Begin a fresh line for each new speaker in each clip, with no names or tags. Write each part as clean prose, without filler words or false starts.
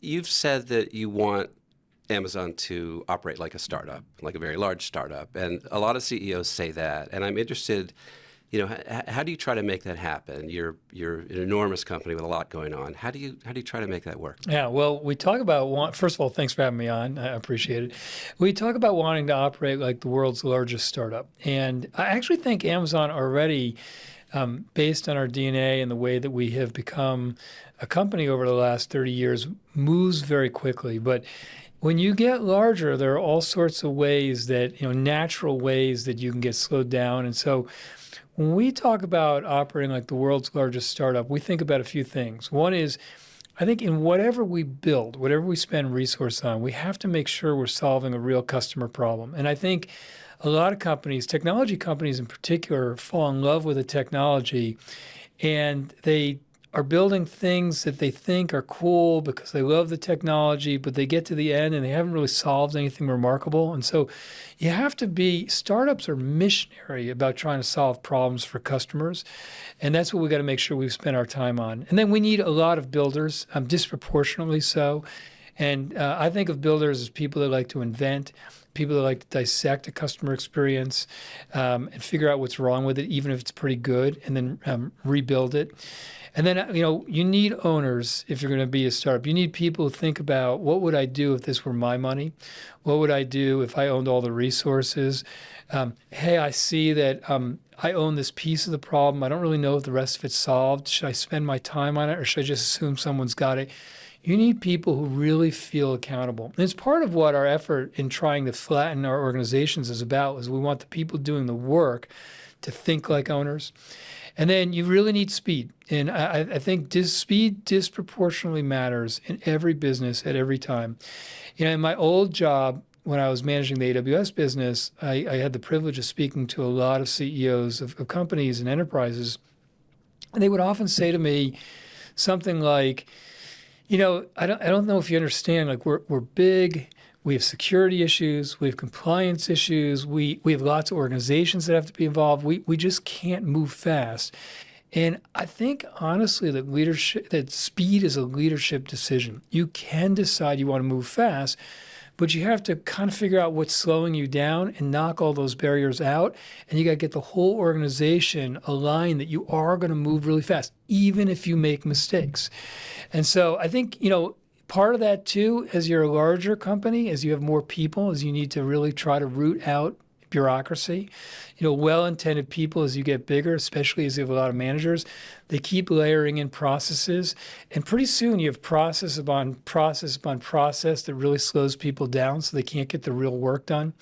you've said that you want Amazon to operate like a startup, like a very large startup, and a lot of CEOs say that. And I'm interested, how do you try to make that happen? You're an enormous company with a lot going on. How do you try to make that work?
Yeah, well, we talk about first of all, thanks for having me on. I appreciate it. We talk about wanting to operate like the world's largest startup, and I actually think Amazon already, based on our DNA and the way that we have become a company over the last 30 years, moves very quickly. But when you get larger, there are all sorts of ways that, natural ways that you can get slowed down. And so when we talk about operating like the world's largest startup, we think about a few things. One is, I think in whatever we build, whatever we spend resource on, we have to make sure we're solving a real customer problem. And I think a lot of companies, technology companies in particular, fall in love with the technology, and they are building things that they think are cool because they love the technology, but they get to the end and they haven't really solved anything remarkable. And so you have to startups are missionary about trying to solve problems for customers. And that's what we got to make sure we spend our time on. And then we need a lot of builders, disproportionately so. And I think of builders as people that like to invent, people that like to dissect a customer experience and figure out what's wrong with it, even if it's pretty good, and then rebuild it. And then, you need owners if you're going to be a startup. You need people who think about, what would I do if this were my money? What would I do if I owned all the resources? Hey, I see that I own this piece of the problem. I don't really know if the rest of it's solved. Should I spend my time on it, or should I just assume someone's got it? You need people who really feel accountable. And it's part of what our effort in trying to flatten our organizations is about, is we want the people doing the work to think like owners. And then you really need speed. And I think speed disproportionately matters in every business at every time. In my old job, when I was managing the AWS business, I had the privilege of speaking to a lot of CEOs of companies and enterprises. And they would often say to me something like, I don't know if you understand, like we're big, we have security issues, we have compliance issues, we have lots of organizations that have to be involved. We just can't move fast. And I think honestly that speed is a leadership decision. You can decide you want to move fast, but you have to kind of figure out what's slowing you down and knock all those barriers out. And you got to get the whole organization aligned that you are going to move really fast, even if you make mistakes. And so I think, part of that too, as you're a larger company, as you have more people, is you need to really try to root out bureaucracy. Well-intended people, as you get bigger, especially as you have a lot of managers, they keep layering in processes. And pretty soon you have process upon process upon process that really slows people down so they can't get the real work done.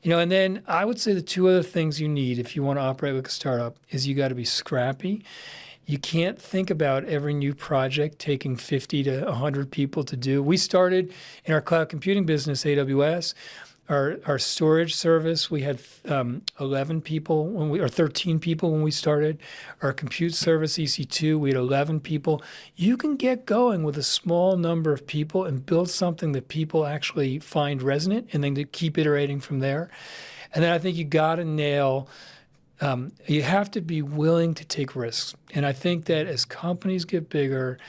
And then I would say the two other things you need if you want to operate like a startup is you got to be scrappy. You can't think about every new project taking 50 to 100 people to do. We started in our cloud computing business, AWS, our storage service. We had 11 people or 13 people when we started. Our compute service, EC2, we had 11 people. You can get going with a small number of people and build something that people actually find resonant, and then to keep iterating from there. And then I think you got to nail. You have to be willing to take risks. And I think that as companies get bigger,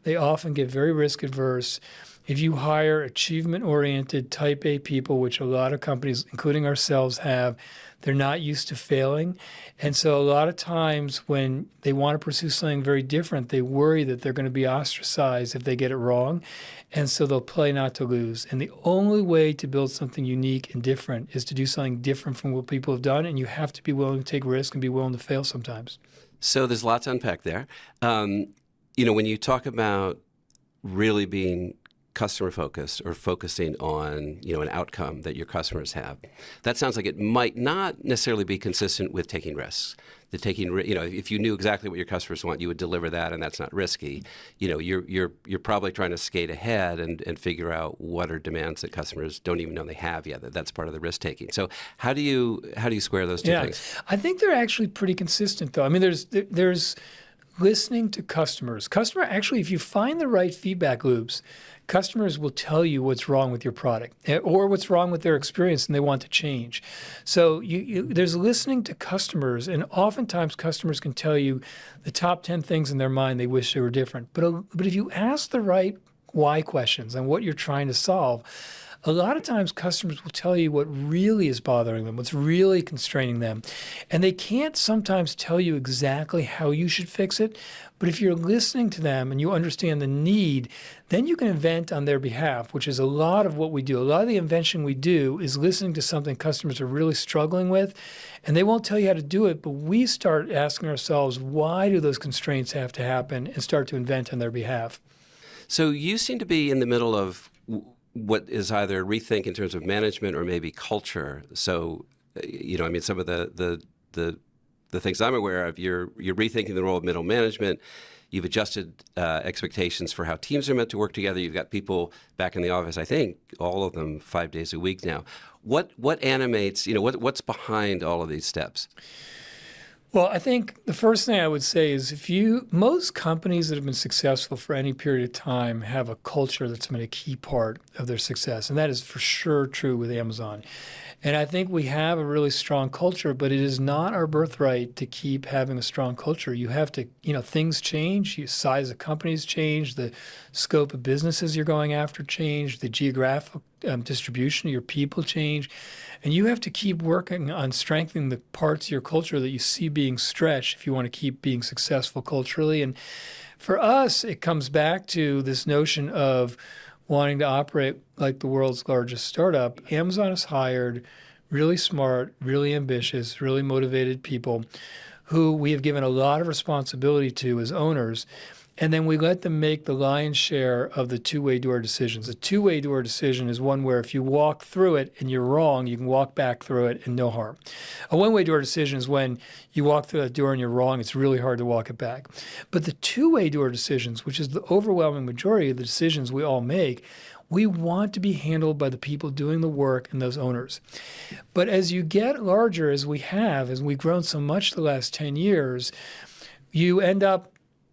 they often get very risk adverse. If you hire achievement-oriented type A people, which a lot of companies, including ourselves, have, they're not used to failing. And so a lot of times when they want to pursue something very different, they worry that they're going to be ostracized if they get it wrong. And so they'll play not to lose. And the only way to build something unique and different is to do something different from what people have done. And you have to be willing to take risks and be willing to fail sometimes.
So there's lots to unpack there. When you talk about really being customer focused or focusing on, an outcome that your customers have, that sounds like it might not necessarily be consistent with taking risks. If you knew exactly what your customers want, you would deliver that, and that's not risky. You're probably trying to skate ahead and figure out what are demands that customers don't even know they have yet. That's part of the risk taking. So how do you square those two things?
I think they're actually pretty consistent, though. I mean, there's listening to customers. Actually, if you find the right feedback loops, customers will tell you what's wrong with your product or what's wrong with their experience and they want to change. So there's listening to customers, and oftentimes customers can tell you the top 10 things in their mind they wish they were different. But if you ask the right why questions and what you're trying to solve, a lot of times customers will tell you what really is bothering them, what's really constraining them. And they can't sometimes tell you exactly how you should fix it. But if you're listening to them and you understand the need, then you can invent on their behalf, which is a lot of what we do. A lot of the invention we do is listening to something customers are really struggling with, and they won't tell you how to do it, but we start asking ourselves, why do those constraints have to happen, and start to invent on their behalf.
So you seem to be in the middle of what is either rethink in terms of management or maybe culture. So, I mean, some of the things I'm aware of, you're rethinking the role of middle management. You've adjusted expectations for how teams are meant to work together. You've got people back in the office, I think, all of them 5 days a week now. What animates, what's behind all of these steps?
Well, I think the first thing I would say is most companies that have been successful for any period of time have a culture that's been a key part of their success. And that is for sure true with Amazon. And I think we have a really strong culture, but it is not our birthright to keep having a strong culture. You have to, things change, the size of companies change, the scope of businesses you're going after change, the geographic distribution of your people change. And you have to keep working on strengthening the parts of your culture that you see being stretched if you want to keep being successful culturally. And for us, it comes back to this notion of wanting to operate like the world's largest startup. Amazon has hired really smart, really ambitious, really motivated people who we have given a lot of responsibility to as owners. And then we let them make the lion's share of the two-way door decisions. A two-way door decision is one where if you walk through it and you're wrong, you can walk back through it and no harm. A one-way door decision is when you walk through that door and you're wrong, it's really hard to walk it back. But the two-way door decisions, which is the overwhelming majority of the decisions we all make, we want to be handled by the people doing the work and those owners. But as you get larger, as we've grown so much the last 10 years, you end up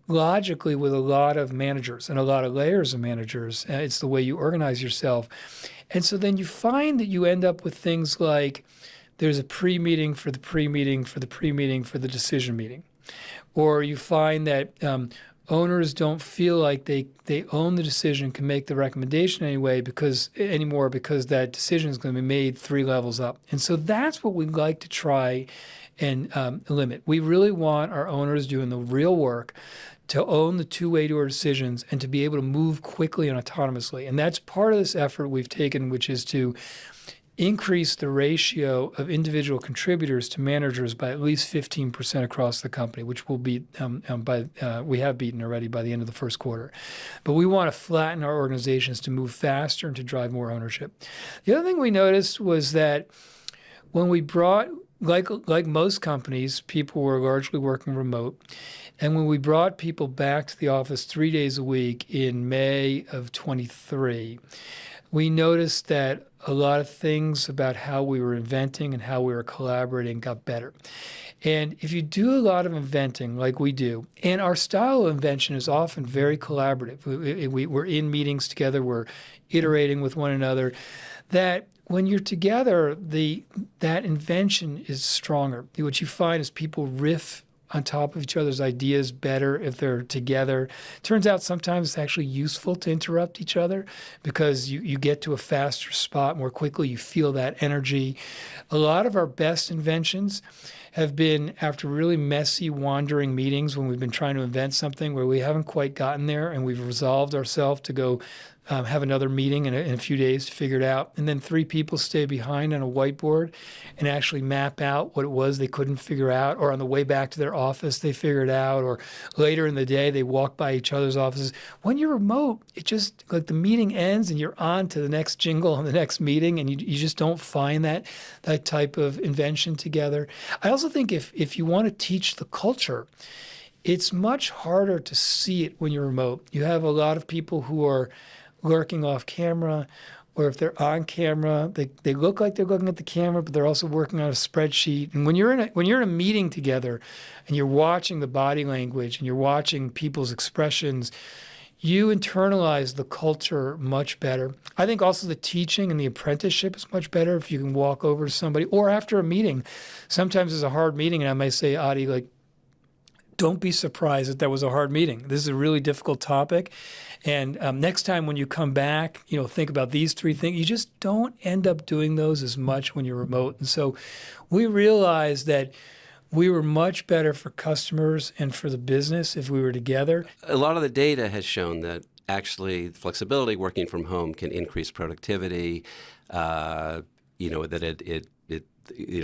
logically with a lot of managers and a lot of layers of managers. It's the way you organize yourself. And so then you find that you end up with things like there's a pre-meeting for the pre-meeting for the pre-meeting for the decision meeting. Or you find that owners don't feel like they own the decision, can make the recommendation anymore because that decision is going to be made 3 levels up. And so that's what we'd like to try and limit. We really want our owners doing the real work to own the two-way door decisions and to be able to move quickly and autonomously. And that's part of this effort we've taken, which is to increase the ratio of individual contributors to managers by at least 15% across the company, which will be we have beaten already by the end of the first quarter. But we want to flatten our organizations to move faster and to drive more ownership. The other thing we noticed was that when we brought, like most companies, people were largely working remote. And when we brought people back to the office 3 days a week in May of 23, we noticed that a lot of things about how we were inventing and how we were collaborating got better. And if you do a lot of inventing like we do, and our style of invention is often very collaborative. We're in meetings together, we're iterating with one another, that when you're together, that invention is stronger. What you find is people riff on top of each other's ideas better if they're together. Turns out sometimes it's actually useful to interrupt each other because you get to a faster spot more quickly. You feel that energy. A lot of our best inventions have been after really messy, wandering meetings when we've been trying to invent something where we haven't quite gotten there and we've resolved ourselves to go have another meeting in a few days to figure it out. And then 3 people stay behind on a whiteboard and actually map out what it was they couldn't figure out, or on the way back to their office, they figure it out, or later in the day, they walk by each other's offices. When you're remote, it just, like the meeting ends and you're on to the next jingle and the next meeting, and you just don't find that type of invention together. I also think if you want to teach the culture, it's much harder to see it when you're remote. You have a lot of people who are lurking off camera, or if they're on camera, they look like they're looking at the camera, but they're also working on a spreadsheet. And when you're in a meeting together and you're watching the body language and you're watching people's expressions, you internalize the culture much better. I think also the teaching and the apprenticeship is much better if you can walk over to somebody, or after a meeting. Sometimes it's a hard meeting and I might say, Adi, like, don't be surprised that was a hard meeting. This is a really difficult topic. And next time when you come back, think about these 3 things. You just don't end up doing those as much when you're remote. And so we realized that we were much better for customers and for the business if we were together.
A lot of the data has shown that actually flexibility, working from home, can increase productivity. That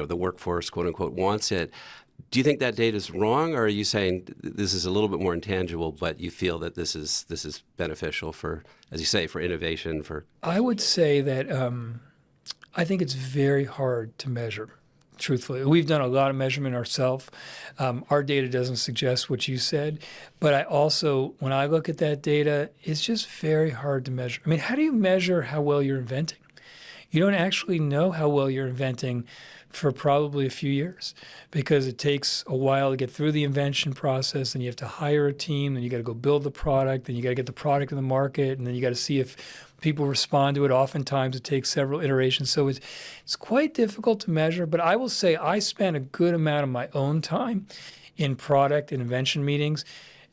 the workforce, quote unquote, wants it. Do you think that data is wrong, or are you saying this is a little bit more intangible, but you feel that this is beneficial for, as you say, for innovation?
I would say that I think it's very hard to measure. Truthfully, we've done a lot of measurement ourselves. Our data doesn't suggest what you said, but I also, when I look at that data, it's just very hard to measure. I mean, how do you measure how well you're inventing? You don't actually know how well you're inventing for probably a few years, because it takes a while to get through the invention process, and you have to hire a team, and you got to go build the product, and you got to get the product in the market, and then you got to see if people respond to it. Oftentimes it takes several iterations. So it's quite difficult to measure, but I will say I spent a good amount of my own time in product and invention meetings,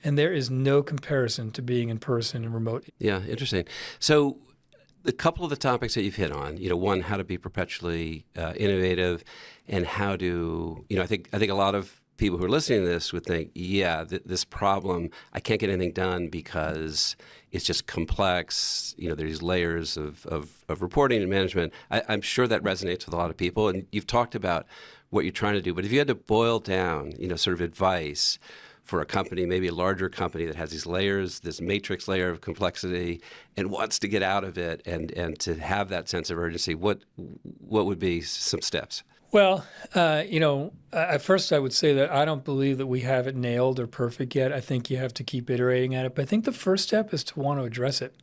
and there is no comparison to being in person and remote.
Yeah, interesting. So a couple of the topics that you've hit on, one, how to be perpetually innovative, and how to, I think a lot of people who are listening to this would think, this problem, I can't get anything done because it's just complex. There's layers of reporting and management. I'm sure that resonates with a lot of people, and you've talked about what you're trying to do. But if you had to boil down, sort of advice for a company, maybe a larger company that has these layers, this matrix layer of complexity, and wants to get out of it and to have that sense of urgency, what would be some steps?
Well, at first I would say that I don't believe that we have it nailed or perfect yet. I think you have to keep iterating at it. But I think the first step is to want to address it.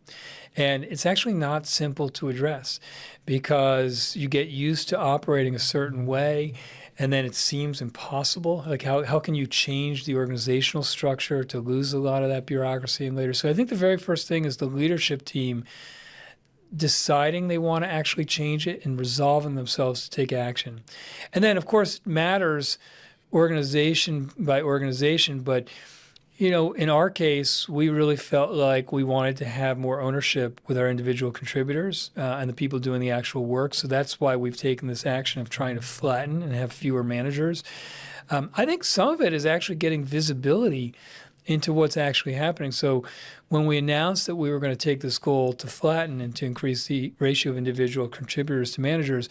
And it's actually not simple to address, because you get used to operating a certain way, and then it seems impossible. Like how can you change the organizational structure to lose a lot of that bureaucracy and later? So I think the very first thing is the leadership team deciding they want to actually change it and resolving themselves to take action. And then, of course, it matters organization by organization, but in our case, we really felt like we wanted to have more ownership with our individual contributors and the people doing the actual work. So that's why we've taken this action of trying to flatten and have fewer managers. I think some of it is actually getting visibility into what's actually happening. So when we announced that we were going to take this goal to flatten and to increase the ratio of individual contributors to managers,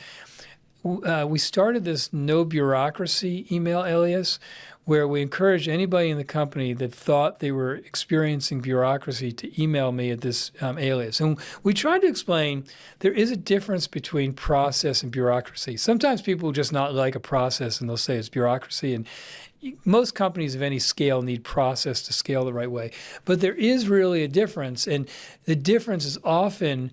we started this no bureaucracy email alias, where we encouraged anybody in the company that thought they were experiencing bureaucracy to email me at this alias. And we tried to explain there is a difference between process and bureaucracy. Sometimes people just not like a process and they'll say it's bureaucracy. And most companies of any scale need process to scale the right way. But there is really a difference. And the difference is often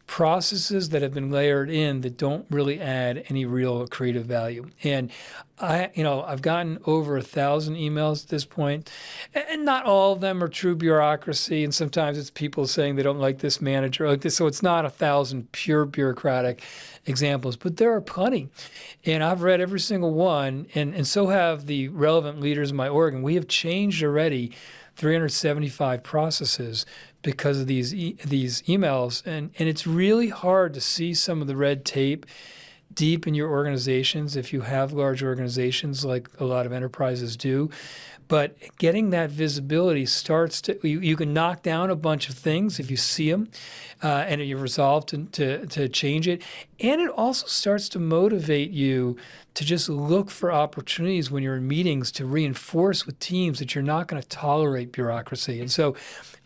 processes that have been layered in that don't really add any real creative value. And I've gotten over 1,000 emails at this point, and not all of them are true bureaucracy. And sometimes it's people saying they don't like this manager, like this. So it's not 1,000 pure bureaucratic examples, but there are plenty. And I've read every single one, and so have the relevant leaders in my org. And we have changed already 375 processes because of these emails. And it's really hard to see some of the red tape deep in your organizations if you have large organizations like a lot of enterprises do. But getting that visibility starts to, you can knock down a bunch of things if you see them and you're resolved to change it. And it also starts to motivate you to just look for opportunities when you're in meetings to reinforce with teams that you're not going to tolerate bureaucracy. And so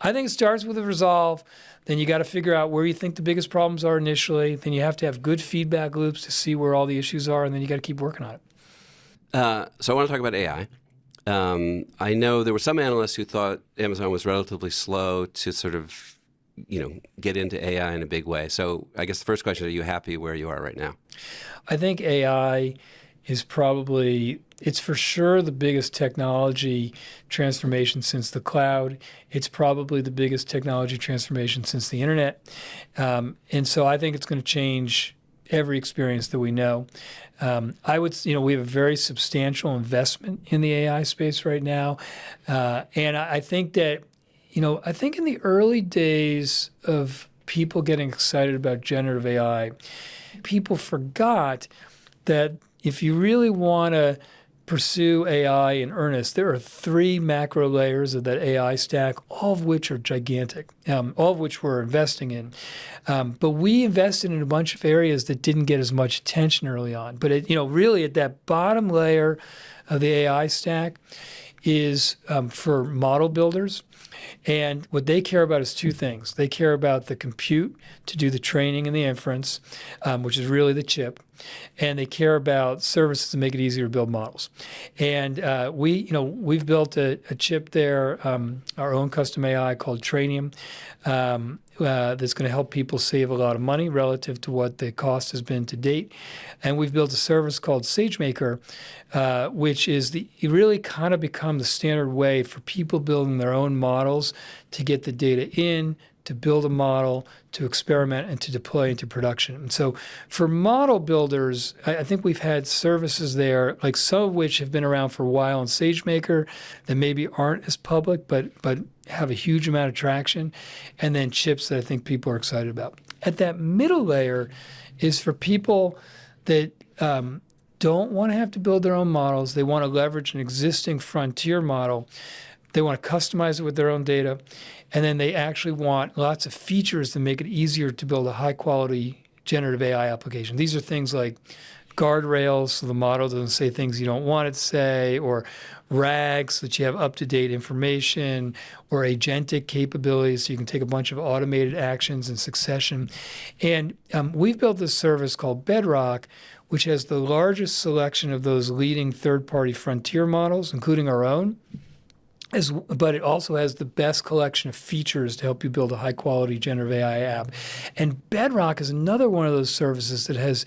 I think it starts with a resolve. Then you got to figure out where you think the biggest problems are initially. Then you have to have good feedback loops to see where all the issues are, and then you got to keep working on it.
So I want to talk about AI. I know there were some analysts who thought Amazon was relatively slow to sort of, get into AI in a big way. So I guess the first question, are you happy where you are right now?
I think AI is it's for sure the biggest technology transformation since the cloud. It's probably the biggest technology transformation since the internet. And so I think it's going to change every experience that we know. I would, we have a very substantial investment in the AI space right now. And I think that, I think in the early days of people getting excited about generative AI, people forgot that if you really want to pursue AI in earnest, there are 3 macro layers of that AI stack, all of which are gigantic, all of which we're investing in. But we invested in a bunch of areas that didn't get as much attention early on. But really at that bottom layer of the AI stack is for model builders. And what they care about is 2 things. They care about the compute to do the training and the inference, which is really the chip. And they care about services to make it easier to build models. And we've built a chip there, our own custom AI called Trainium, that's going to help people save a lot of money relative to what the cost has been to date. And we've built a service called SageMaker, which is it really kind of become the standard way for people building their own models to get the data in, to build a model, to experiment, and to deploy into production. And so for model builders, I think we've had services there, like some of which have been around for a while in SageMaker that maybe aren't as public, but have a huge amount of traction, and then chips that I think people are excited about. At that middle layer is for people that don't want to have to build their own models. They want to leverage an existing frontier model. They want to customize it with their own data. And then they actually want lots of features to make it easier to build a high-quality generative AI application. These are things like guardrails so the model doesn't say things you don't want it to say, or RAGs so that you have up-to-date information, or agentic capabilities so you can take a bunch of automated actions in succession. And we've built this service called Bedrock, which has the largest selection of those leading third-party frontier models, including our own. But it also has the best collection of features to help you build a high-quality generative AI app. And Bedrock is another one of those services that has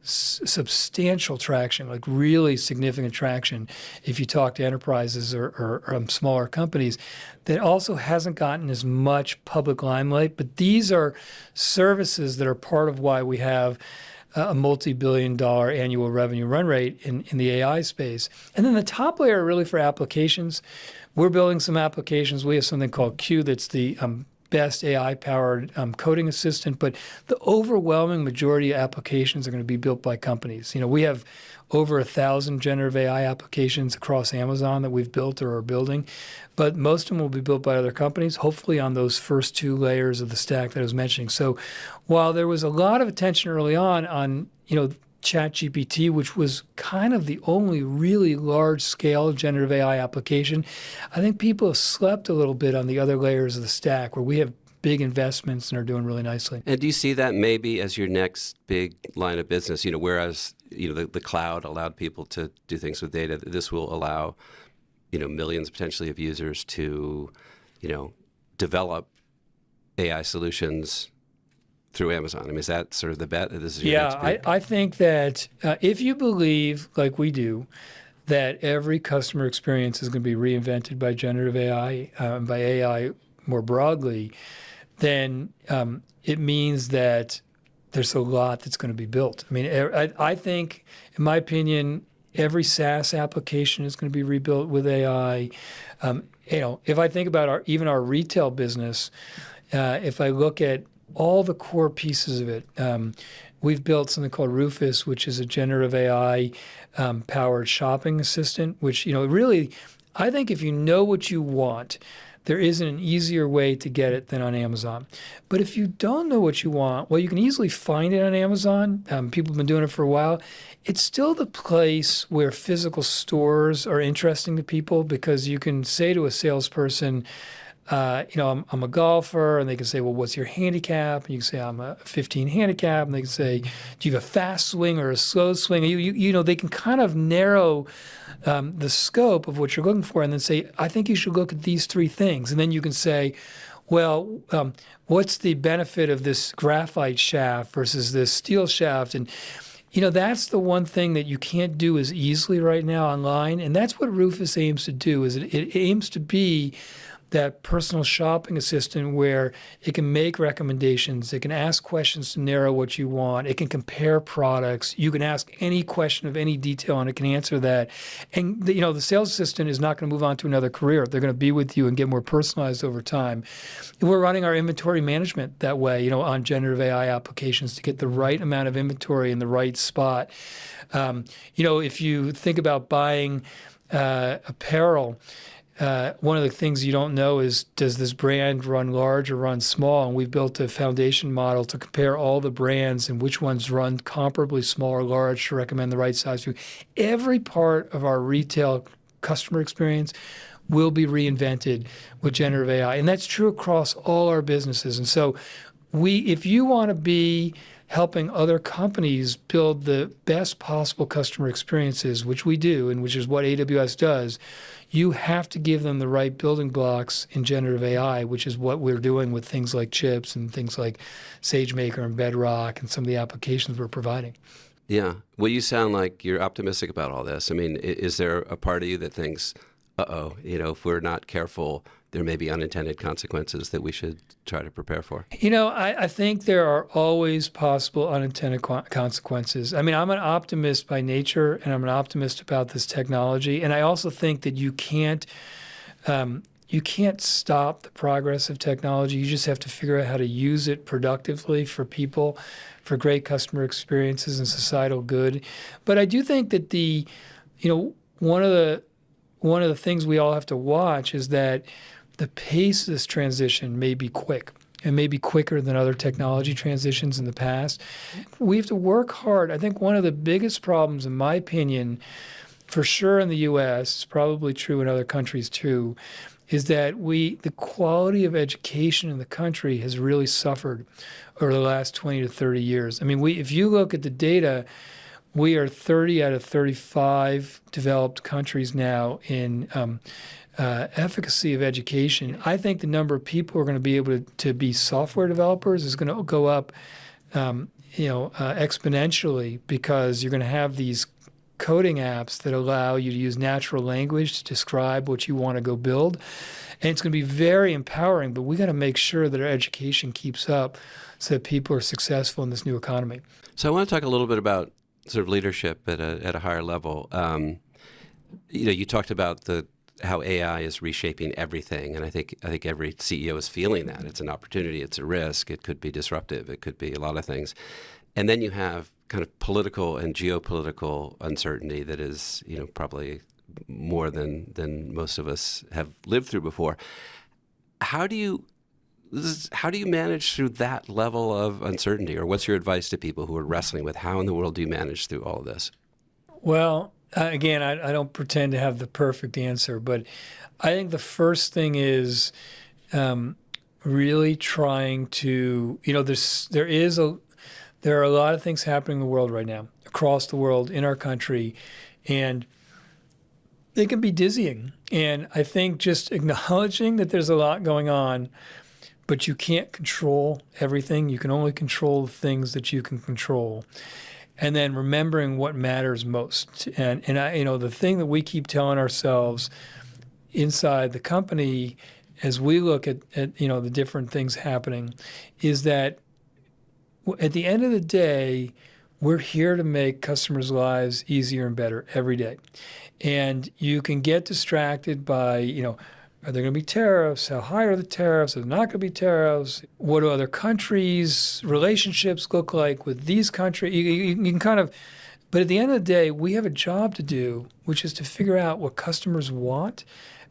substantial traction, like really significant traction if you talk to enterprises or smaller companies, that also hasn't gotten as much public limelight. But these are services that are part of why we have a multi-billion-dollar annual revenue run rate in the AI space. And then the top layer are really for applications. We're building some applications. We have something called Q that's the best AI-powered coding assistant, but the overwhelming majority of applications are going to be built by companies. We have over 1,000 generative AI applications across Amazon that we've built or are building, but most of them will be built by other companies, hopefully on those first 2 layers of the stack that I was mentioning. So while there was a lot of attention early on ChatGPT, which was kind of the only really large-scale generative AI application, I think people have slept a little bit on the other layers of the stack where we have big investments and are doing really nicely.
And do you see that maybe as your next big line of business? Whereas the cloud allowed people to do things with data, this will allow millions potentially of users to develop AI solutions through Amazon. I mean, is that sort of the bet that this is your next big?
I think that if you believe, like we do, that every customer experience is going to be reinvented by generative AI, by AI more broadly, then it means that there's a lot that's going to be built. I mean, I think, in my opinion, every SaaS application is going to be rebuilt with AI. If I think about our retail business, if I look at all the core pieces of it, we've built something called Rufus, which is a generative AI powered shopping assistant, which, really, I think if you know what you want, there isn't an easier way to get it than on Amazon. But if you don't know what you want, well, you can easily find it on Amazon. People have been doing it for a while. It's still the place where physical stores are interesting to people, because you can say to a salesperson, I'm a golfer, and they can say, well, what's your handicap? And you can say, I'm a 15 handicap. And they can say, do you have a fast swing or a slow swing? They can kind of narrow the scope of what you're looking for, and then say, I think you should look at these 3 things. And then you can say, well, what's the benefit of this graphite shaft versus this steel shaft? And that's the one thing that you can't do as easily right now online. And that's what Rufus aims to do, is it aims to be that personal shopping assistant where it can make recommendations, it can ask questions to narrow what you want, it can compare products, you can ask any question of any detail and it can answer that. And the sales assistant is not going to move on to another career. They're going to be with you and get more personalized over time. And we're running our inventory management that way, on generative AI applications to get the right amount of inventory in the right spot. If you think about buying apparel, one of the things you don't know is, does this brand run large or run small? And we've built a foundation model to compare all the brands and which ones run comparably small or large to recommend the right size for you. Every part of our retail customer experience will be reinvented with generative AI. And that's true across all our businesses. And so if you want to be helping other companies build the best possible customer experiences, which we do, and which is what AWS does, you have to give them the right building blocks in generative AI, which is what we're doing with things like chips and things like SageMaker and Bedrock and some of the applications we're providing.
Yeah. Well, you sound like you're optimistic about all this. I mean, is there a part of you that thinks, if we're not careful, there may be unintended consequences that we should try to prepare for?
I think there are always possible unintended consequences. I mean, I'm an optimist by nature, and I'm an optimist about this technology. And I also think that you can't stop the progress of technology. You just have to figure out how to use it productively for people, for great customer experiences and societal good. But I do think that one of the things we all have to watch is that the pace of this transition may be quick and maybe quicker than other technology transitions in the past. We have to work hard. I think one of the biggest problems, in my opinion, for sure in the U.S., it's probably true in other countries too, is that the quality of education in the country has really suffered over the last 20 to 30 years. I mean, if you look at the data, we are 30 out of 35 developed countries now in efficacy of education. I think the number of people who are going to be able to be software developers is going to go up, exponentially, because you're going to have these coding apps that allow you to use natural language to describe what you want to go build. And it's going to be very empowering, but we got to make sure that our education keeps up so that people are successful in this new economy.
So I want to talk a little bit about sort of leadership at a higher level. You talked about how AI is reshaping everything, and I think every CEO is feeling that. It's an opportunity, it's a risk, it could be disruptive, it could be a lot of things. And then you have kind of political and geopolitical uncertainty that is, probably more than most of us have lived through before. How do you manage through that level of uncertainty, or what's your advice to people who are wrestling with how in the world do you manage through all of this?
Well, again, I don't pretend to have the perfect answer, but I think the first thing is really trying to, there are a lot of things happening in the world right now, across the world, in our country, and they can be dizzying. And I think just acknowledging that there's a lot going on, but you can't control everything. You can only control the things that you can control. And then remembering what matters most. And the thing that we keep telling ourselves inside the company as we look at the different things happening is that at the end of the day, we're here to make customers' lives easier and better every day. And you can get distracted by, are there going to be tariffs? How high are the tariffs? Are there not going to be tariffs? What do other countries' relationships look like with these countries? You can but at the end of the day, we have a job to do, which is to figure out what customers want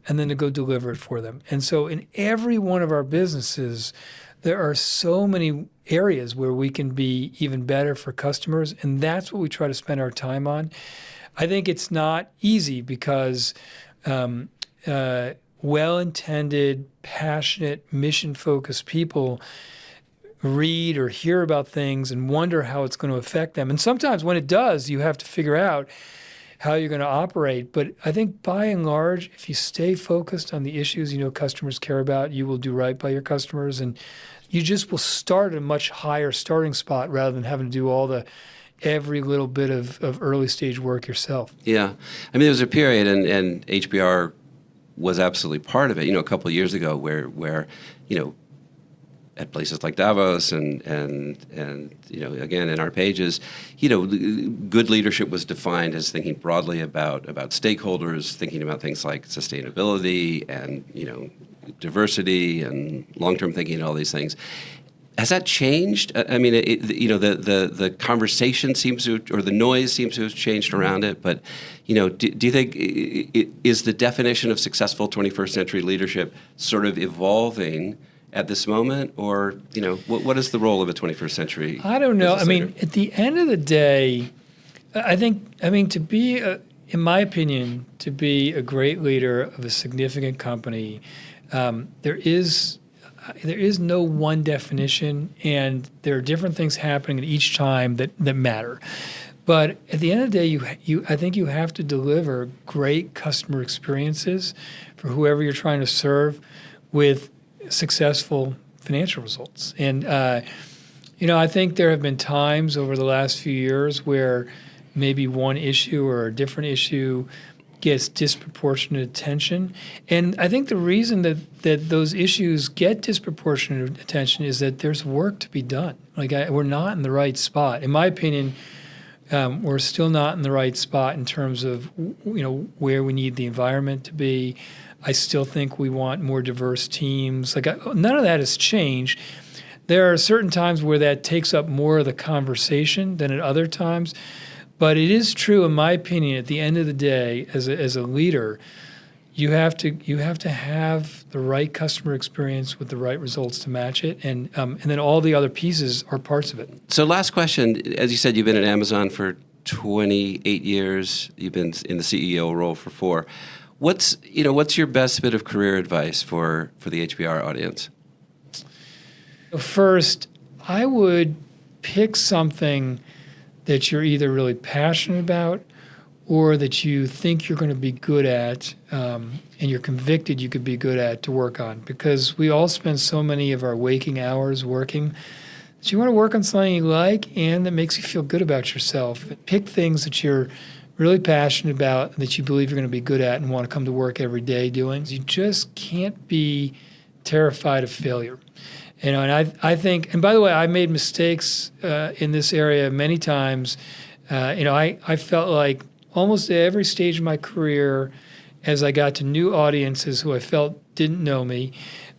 and then to go deliver it for them. And so in every one of our businesses, there are so many areas where we can be even better for customers, and that's what we try to spend our time on. I think it's not easy because well-intended, passionate, mission-focused people read or hear about things and wonder how it's going to affect them. And sometimes when it does, you have to figure out how you're going to operate. But I think by and large, if you stay focused on the issues customers care about, you will do right by your customers. And you just will start at a much higher starting spot rather than having to do every little bit of early stage work yourself.
Yeah. I mean, there was a period, and HBR was absolutely part of it. A couple of years ago, where at places like Davos and again in our pages, good leadership was defined as thinking broadly about stakeholders, thinking about things like sustainability and diversity and long-term thinking and all these things. Has that changed? I mean, the conversation seems to, or the noise seems to have changed around it. But, do you think is the definition of successful 21st century leadership sort of evolving at this moment, or what is the role of a 21st century?
I don't know. I
leader?
mean, at the end of the day, to be, in my opinion, to be a great leader of a significant company, there is no one definition, and there are different things happening at each time that matter. But at the end of the day, I think you have to deliver great customer experiences for whoever you're trying to serve with successful financial results. And, I think there have been times over the last few years where maybe one issue or a different issue gets disproportionate attention. And I think the reason that those issues get disproportionate attention is that there's work to be done. We're not in the right spot. In my opinion, we're still not in the right spot in terms of, where we need the environment to be. I still think we want more diverse teams. None of that has changed. There are certain times where that takes up more of the conversation than at other times. But it is true, in my opinion, at the end of the day, as a leader, you have to have the right customer experience with the right results to match it, and then all the other pieces are parts of it.
So, last question. As you said, you've been at Amazon for 28 years. You've been in the CEO role for 4. What's your best bit of career advice for the HBR audience?
First, I would pick something that you're either really passionate about or that you think you're going to be good at, and you're convicted you could be good at to work on. Because we all spend so many of our waking hours working that you want to work on something you like and that makes you feel good about yourself. Pick things that you're really passionate about and that you believe you're going to be good at and want to come to work every day doing. You just can't be terrified of failure. And I think, and by the way, I made mistakes in this area many times. I felt like almost at every stage of my career, as I got to new audiences who I felt didn't know me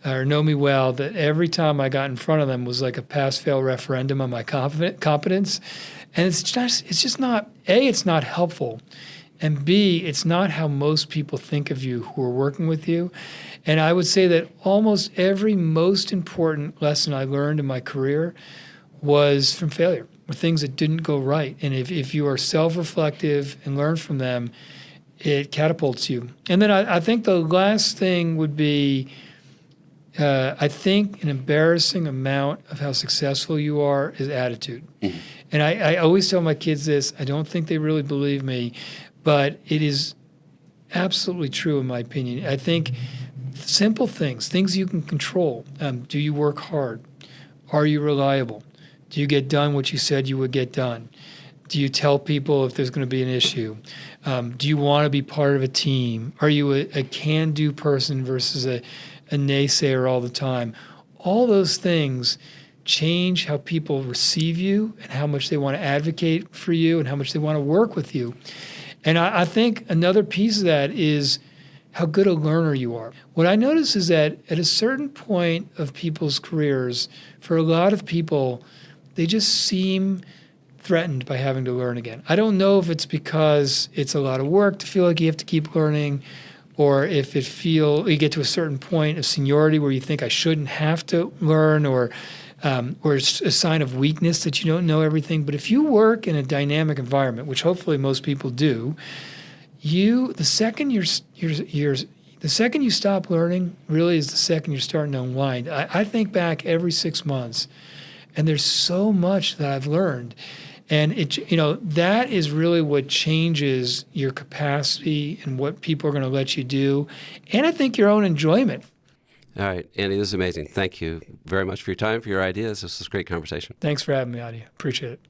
or know me well, that every time I got in front of them was like a pass-fail referendum on my competence. And it's just not, A, it's not helpful, and B, it's not how most people think of you who are working with you. And I would say that almost every most important lesson I learned in my career was from failure, or things that didn't go right. And if you are self-reflective and learn from them, it catapults you. And then I think the last thing would be, I think an embarrassing amount of how successful you are is attitude. Mm-hmm. And I always tell my kids this. I don't think they really believe me, but it is absolutely true in my opinion. I think simple things you can control. Do you work hard? Are you reliable? Do you get done what you said you would get done? Do you tell people if there's going to be an issue? Do you want to be part of a team? Are you a can-do person versus a naysayer all the time? All those things change how people receive you and how much they want to advocate for you and how much they want to work with you. And I think another piece of that is how good a learner you are. What I notice is that at a certain point of people's careers, for a lot of people, they just seem threatened by having to learn again. I don't know if it's because it's a lot of work to feel like you have to keep learning, or if you get to a certain point of seniority where you think I shouldn't have to learn, or it's a sign of weakness that you don't know everything. But if you work in a dynamic environment, which hopefully most people do, the second you stop learning really is the second you're starting to unwind. I think back every 6 months, and there's so much that I've learned. And that is really what changes your capacity and what people are going to let you do, and I think your own enjoyment.
All right, Andy, this is amazing. Thank you very much for your time, for your ideas. This was a great conversation.
Thanks for having me, Adi. Appreciate it.